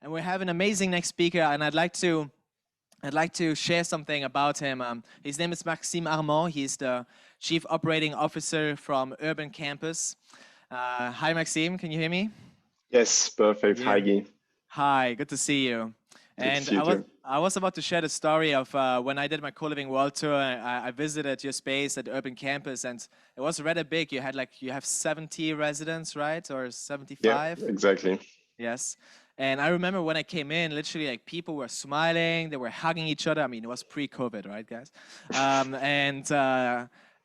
And we have an amazing next speaker, and I'd like to share something about him. His name is MAXIME Armand. He's the Chief Operating Officer from Urban Campus. Hi, Maxime. Can you hear me? Yes, perfect. Yeah. Hi, Guy. Hi. Good to see you. Good to And see you too. I was about to share the story of when I did my Co-Living World Tour. I visited your space at Urban Campus, and it was rather big. You have 70 residents, right, or Yeah, 75? exactly. Yes. And I remember when I came in, literally, like, people were smiling, they were hugging each other. I mean, it was pre-COVID, right, guys?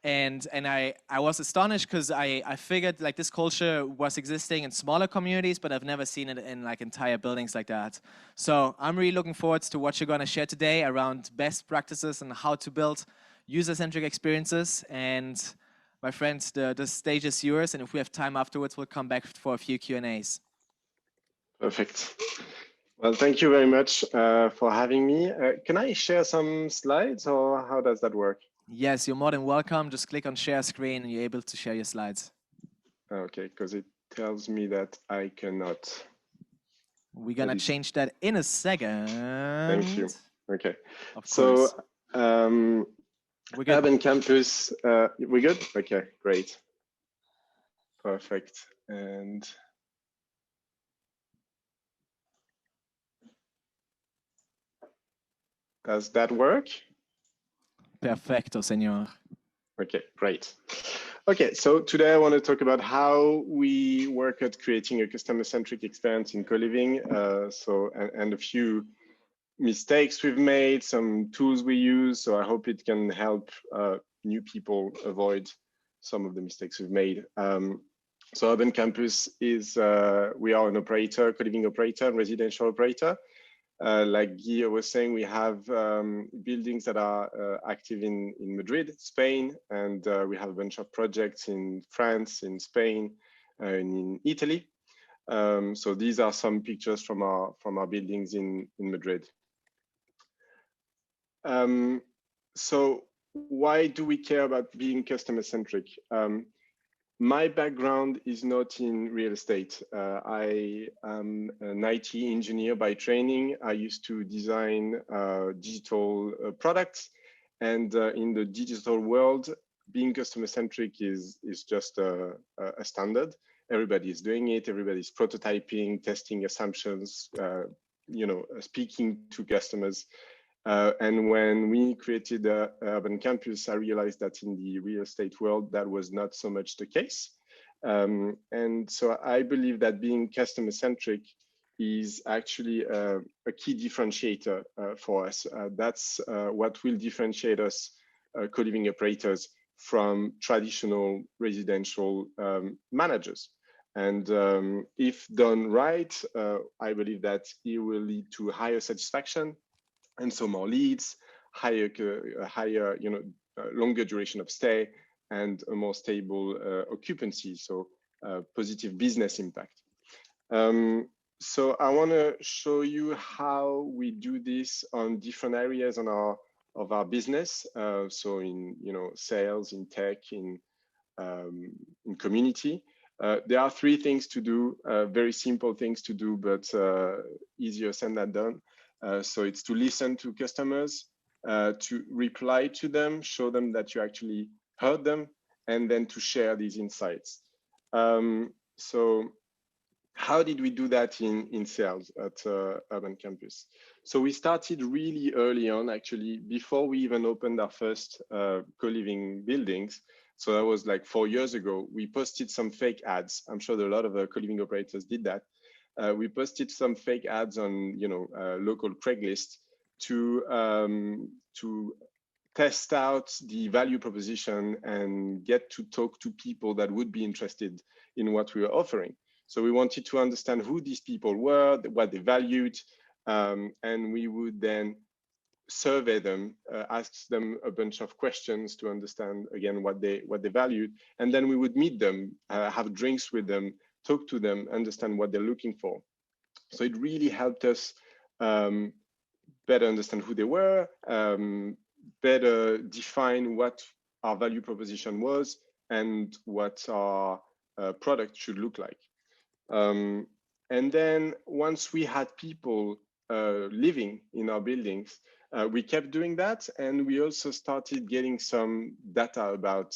And I was astonished because I figured like this culture was existing in smaller communities, but I've never seen it in like entire buildings like that. So I'm really looking forward to what you're going to share today around best practices and how to build user-centric experiences. And my friends, the stage is yours. And if we have time afterwards, we'll come back for a few Q&As. Perfect. Well, thank you very much for having me. Can I share some slides or how does that work? Yes, you're more than welcome. Just click on share screen and you're able to share your slides. Okay, because it tells me that I cannot. We're going to change that in a second. Thank you. Okay. Of so, course. We're good. Urban Campus, we good? Okay, great. Perfect. And does that work? Perfecto, señor. Okay, great. Okay, so today I want to talk about how we work at creating a customer-centric experience in co-living. And a few mistakes we've made, some tools we use. So I hope it can help new people avoid some of the mistakes we've made. So Urban Campus is, we are an operator, co-living operator, and residential operator. Like Guy was saying, we have buildings that are active in Madrid, Spain, and we have a bunch of projects in France, in Spain, and in Italy. So these are some pictures from our buildings in Madrid. So why do we care about being customer-centric? My background is not in real estate. I am an IT engineer by training. I used to design digital products. And in the digital world, being customer-centric is just a standard. Everybody is doing it. Everybody's prototyping, testing assumptions, speaking to customers. And when we created Urban Campus, I realized that in the real estate world, that was not so much the case. And so I believe that being customer-centric is actually a key differentiator for us. That's what will differentiate us co-living operators from traditional residential managers. And if done right, I believe that it will lead to higher satisfaction, and so more leads, higher, longer duration of stay, and a more stable occupancy, so positive business impact. So I want to show you how we do this on different areas of our business. So in sales, in tech, in community. There are three things to do, very simple things to do, but easier said than done. So it's to listen to customers, to reply to them, show them that you actually heard them, and then to share these insights. So how did we do that in sales at Urban Campus? So we started really early on, actually, before we even opened our first co-living buildings. So that was like 4 years ago. We posted some fake ads. I'm sure that a lot of co-living operators did that. We posted some fake ads on, local Craigslist to test out the value proposition and get to talk to people that would be interested in what we were offering. So we wanted to understand who these people were, what they valued, and we would then survey them, ask them a bunch of questions to understand again what they valued, and then we would meet them, have drinks with them, talk to them, understand what they're looking for. So it really helped us better understand who they were, better define what our value proposition was and what our product should look like. And then once we had people living in our buildings, we kept doing that, and we also started getting some data about,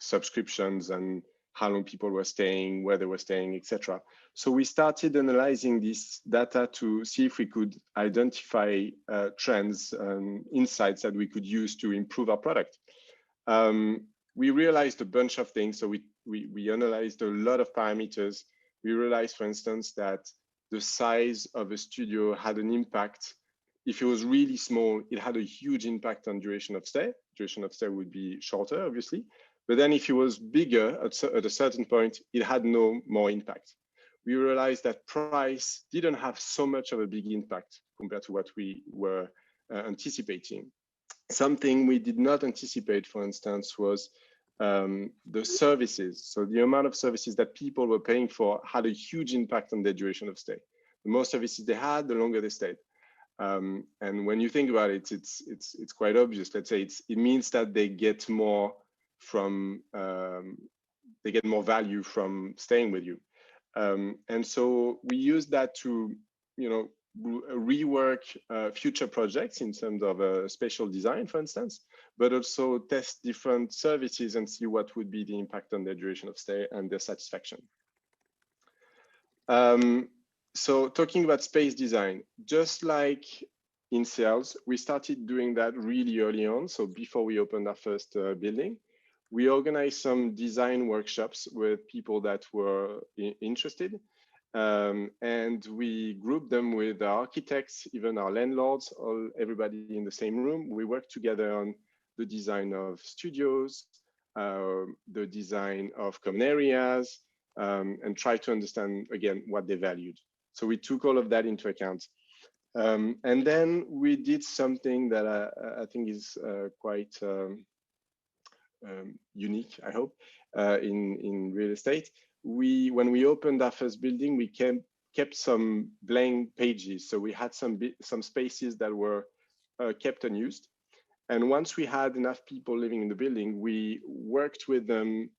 subscriptions and how long people were staying, where they were staying, etc. So we started analyzing this data to see if we could identify trends and insights that we could use to improve our product. We realized a bunch of things. So we analyzed a lot of parameters. We realized, for instance, that the size of a studio had an impact. If it was really small, it had a huge impact on duration of stay. Duration of stay would be shorter, obviously. But then if it was bigger at a certain point, it had no more impact. We realized that price didn't have so much of a big impact compared to what we were anticipating. Something we did not anticipate, for instance, was the services. So the amount of services that people were paying for had a huge impact on their duration of stay. The more services they had, the longer they stayed. And when you think about it, it's quite obvious. Let's say it means that they get more from they get more value from staying with you. And so we use that to, rework future projects in terms of spatial design, for instance, but also test different services and see what would be the impact on their duration of stay and their satisfaction. So talking about space design, just like in sales, we started doing that really early on. So before we opened our first building, we organized some design workshops with people that were interested. And we grouped them with our architects, even our landlords, everybody in the same room. We worked together on the design of studios, the design of common areas, and try to understand, again, what they valued. So we took all of that into account. And then we did something that I think is quite unique, I hope, in real estate. When we opened our first building, we kept some blank pages. So we had some spaces that were kept unused. And once we had enough people living in the building, we worked with them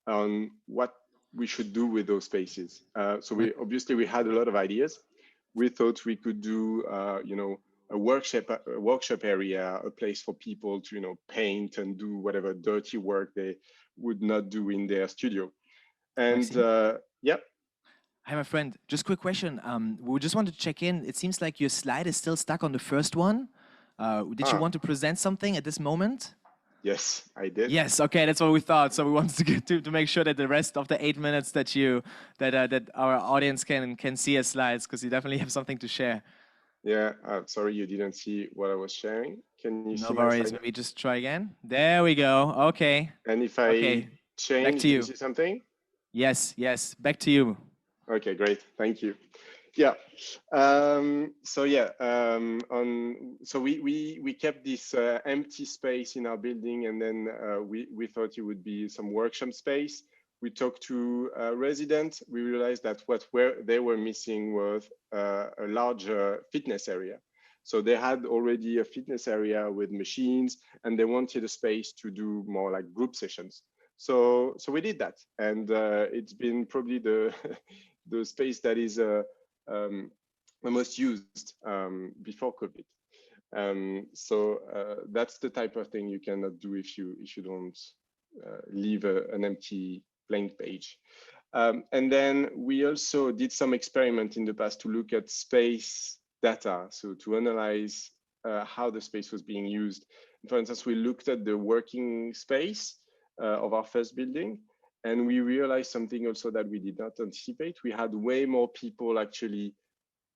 on what we should do with those spaces. So we had a lot of ideas. We thought we could do, a workshop area, a place for people to, paint and do whatever dirty work they would not do in their studio. And yeah. Hi, my friend. Just quick question. We just wanted to check in. It seems like your slide is still stuck on the first one. Did you want to present something at this moment? Yes, I did. Yes. Okay, that's what we thought. So we wanted to get to make sure that the rest of the 8 minutes that our audience can see as slides, because you definitely have something to share. Yeah. Sorry, you didn't see what I was sharing. Can you see my worries. slide? Maybe just try again. There we go. Okay. And if I change, back to you. You see something? Yes. Back to you. Okay, great. Thank you. Yeah. So we kept this empty space in our building, and then we thought it would be some workshop space. We talked to residents. We realized that they were missing was a larger fitness area. So they had already a fitness area with machines, and they wanted a space to do more like group sessions. So we did that, and it's been probably the the space that is the most used before COVID. That's the type of thing you cannot do if you don't leave an empty blank page. And then we also did some experiment in the past to look at space data, so to analyze how the space was being used. For instance, we looked at the working space of our first building, and we realized something also that we did not anticipate. We had way more people actually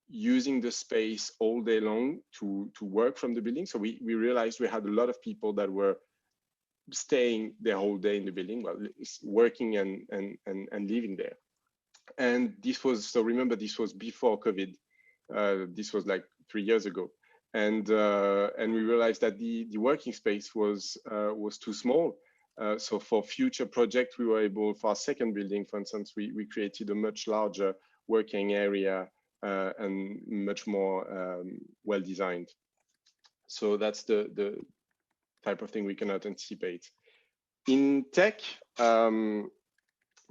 using the space all day long to work from the building. So we realized we had a lot of people that were staying their whole day in the building, well, working and living there. And this was, so remember, this was before COVID. This was like 3 years ago. And we realized that the working space was too small. So for future projects, we were able, for our second building, for instance, we created a much larger working area and much more well-designed. So that's the type of thing we cannot anticipate. In tech,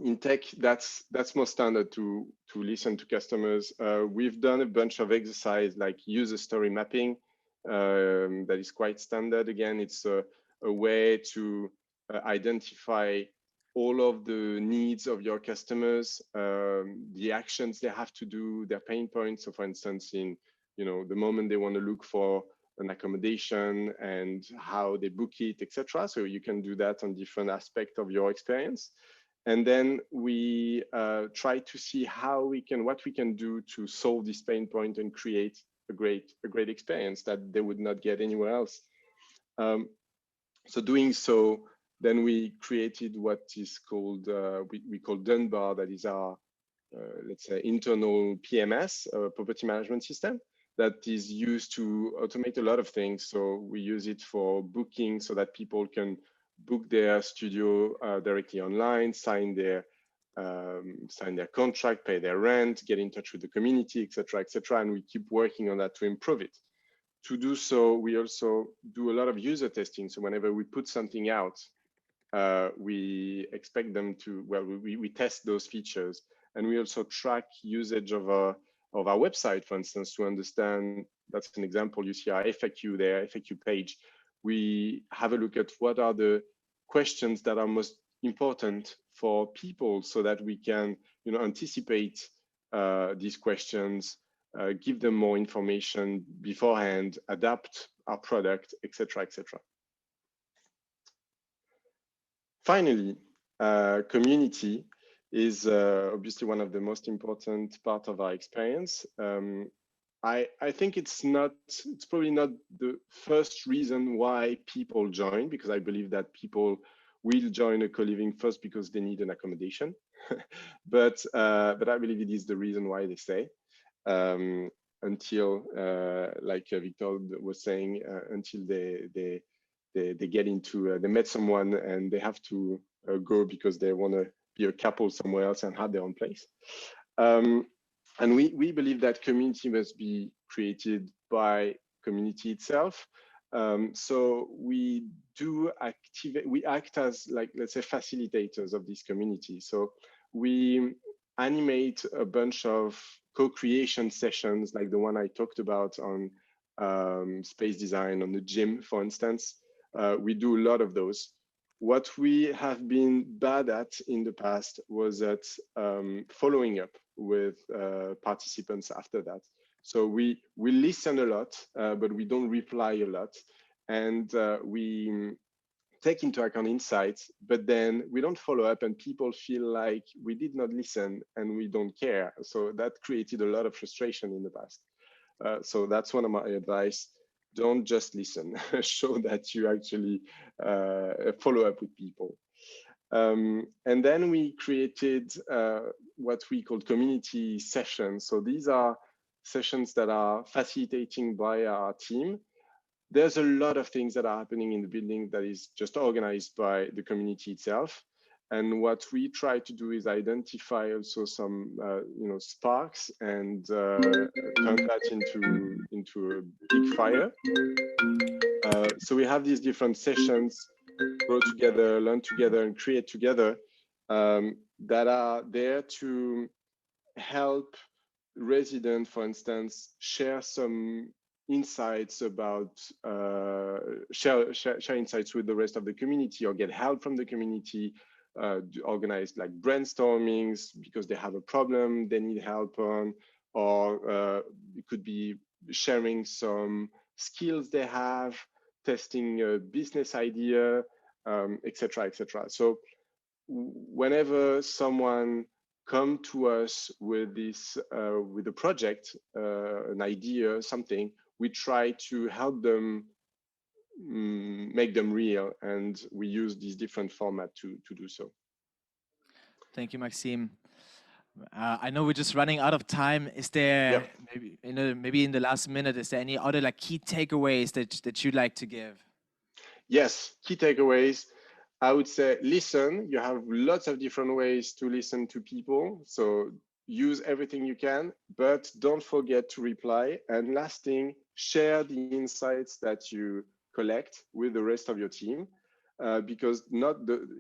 in tech, that's more standard to listen to customers. We've done a bunch of exercise like user story mapping. That is quite standard. Again, it's a way to identify all of the needs of your customers, the actions they have to do, their pain points. So for instance, in the moment they want to look for an accommodation and how they book it, etc. So you can do that on different aspects of your experience. And then we try to see what we can do to solve this pain point and create a great experience that they would not get anywhere else. So doing so, then we created what is called, we call Dunbar, that is our, let's say, internal PMS, property management system, that is used to automate a lot of things. So we use it for booking so that people can book their studio directly online, sign their contract, pay their rent, get in touch with the community, etc., etc. And we keep working on that to improve it. To do so, we also do a lot of user testing. So whenever we put something out, we expect them to, well, we test those features, and we also track usage of our website, for instance, to understand. That's an example. You see our FAQ there, FAQ page. We have a look at what are the questions that are most important for people, so that we can, anticipate these questions, give them more information beforehand, adapt our product, etc., etc. Finally, community is obviously one of the most important part of our experience. I think it's probably not the first reason why people join, because I believe that people will join a co-living first because they need an accommodation, but I believe it is the reason why they stay. Until, like Victor was saying, until they get into, they met someone and they have to go because they want to be a couple somewhere else and have their own place. And we believe that community must be created by community itself. So we act as, like, let's say, facilitators of this community. So we animate a bunch of co-creation sessions, like the one I talked about on space design on the gym, for instance. We do a lot of those. What we have been bad at in the past was at following up with participants after that. So we listen a lot, but we don't reply a lot. And we take into account insights, but then we don't follow up, and people feel like we did not listen and we don't care. So that created a lot of frustration in the past. So that's one of my advice. Don't just listen, show that you actually follow up with people. And then we created what we called community sessions. So these are sessions that are facilitating by our team. There's a lot of things that are happening in the building that is just organized by the community itself. And what we try to do is identify also some, sparks and turn that into a big fire. So we have these different sessions, grow together, learn together, and create together, that are there to help residents, for instance, share some insights about, share insights with the rest of the community, or get help from the community, organize like brainstormings because they have a problem they need help on, or it could be sharing some skills they have, testing a business idea, etc., etc. So whenever someone come to us with this, with a project, an idea, something, we try to help them make them real, and we use these different formats to do so. Thank you, Maxime. I know we're just running out of time. Is there maybe in the last minute, is there any other like key takeaways that you'd like to give? Yes, key takeaways. I would say listen. You have lots of different ways to listen to people. So use everything you can, but don't forget to reply. And last thing, share the insights that you collect with the rest of your team. because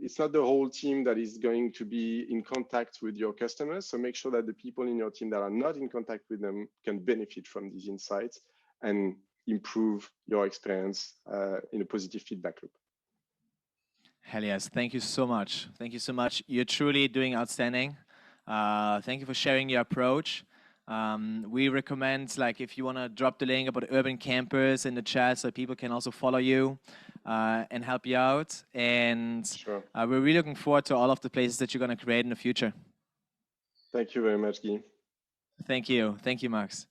it's not the whole team that is going to be in contact with your customers. So make sure that the people in your team that are not in contact with them can benefit from these insights and improve your experience in a positive feedback loop. Hell yes. Thank you so much. Thank you so much. You're truly doing outstanding. Thank you for sharing your approach. We recommend, like, if you want to drop the link about urban campers in the chat so people can also follow you and help you out. And sure. We're really looking forward to all of the places that you're going to create in the future. Thank you very much, Guy. Thank you. Thank you, Max.